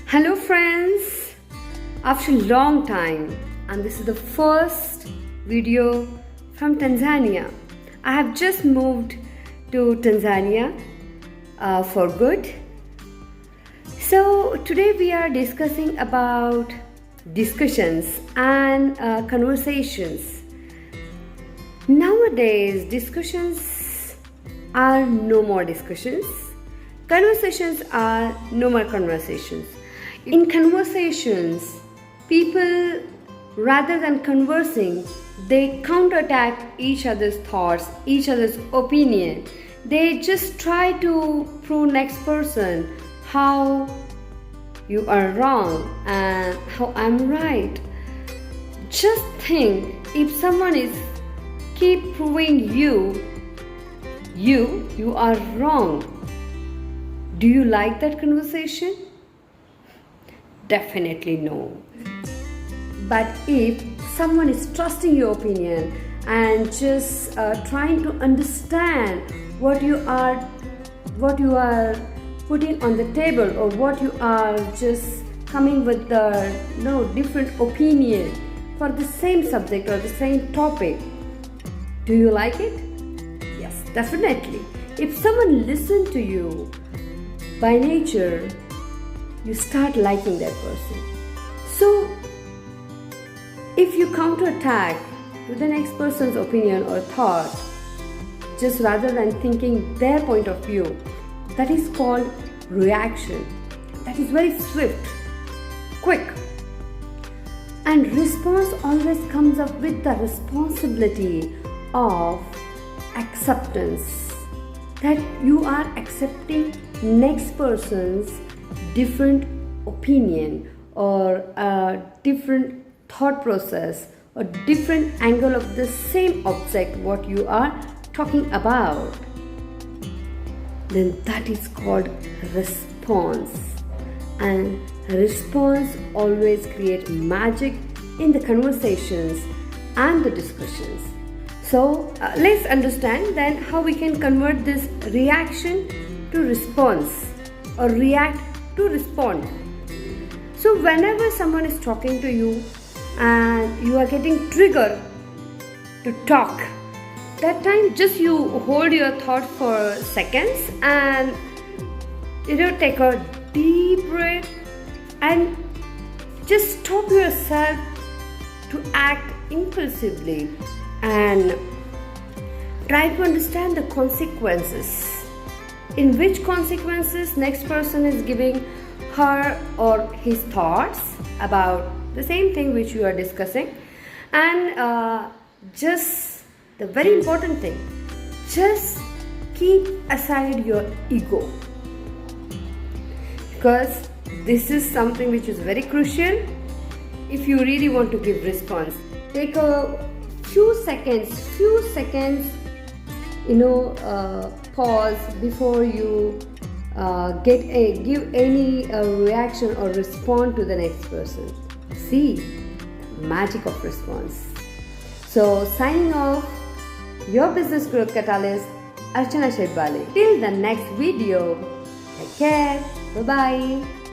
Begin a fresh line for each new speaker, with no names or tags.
Hello friends, after a long time, and this is the first video from Tanzania. I have just moved to Tanzania for good. So today we are discussing about discussions and conversations. Nowadays discussions are no more discussions. Conversations are no more conversations. In conversations, people, rather than conversing, they counterattack each other's thoughts, each other's opinion. They just try to prove next person how you are wrong and how I'm right. Just think, if someone is keep proving you are wrong, do you like that conversation? Definitely no. But if someone is trusting your opinion and just trying to understand what you are putting on the table, or what you are just coming with the different opinion for the same subject or the same topic, do you like it? Yes, definitely. If someone listens to you, by nature, you start liking that person. So, if you counterattack to the next person's opinion or thought, just rather than thinking their point of view, that is called reaction. That is very swift, quick. And response always comes up with the responsibility of acceptance. That you are accepting next person's different opinion or a different thought process or different angle of the same object what you are talking about, then that is called response. And response always creates magic in the conversations and the discussions. So let's understand then how we can convert this reaction to response, or react to respond. So whenever someone is talking to you and you are getting triggered to talk, that time just you hold your thought for seconds and take a deep breath and just stop yourself to act impulsively and try to understand the consequences. In which consequences next person is giving her or his thoughts about the same thing which you are discussing. And just the very important thing, just keep aside your ego, because this is something which is very crucial if you really want to give response. Take a few seconds pause before you give any reaction or respond to the next person. See the magic of response. So signing off, your business group Ccatalyst, Archana Shedbale. Till the next video, take care. Bye bye.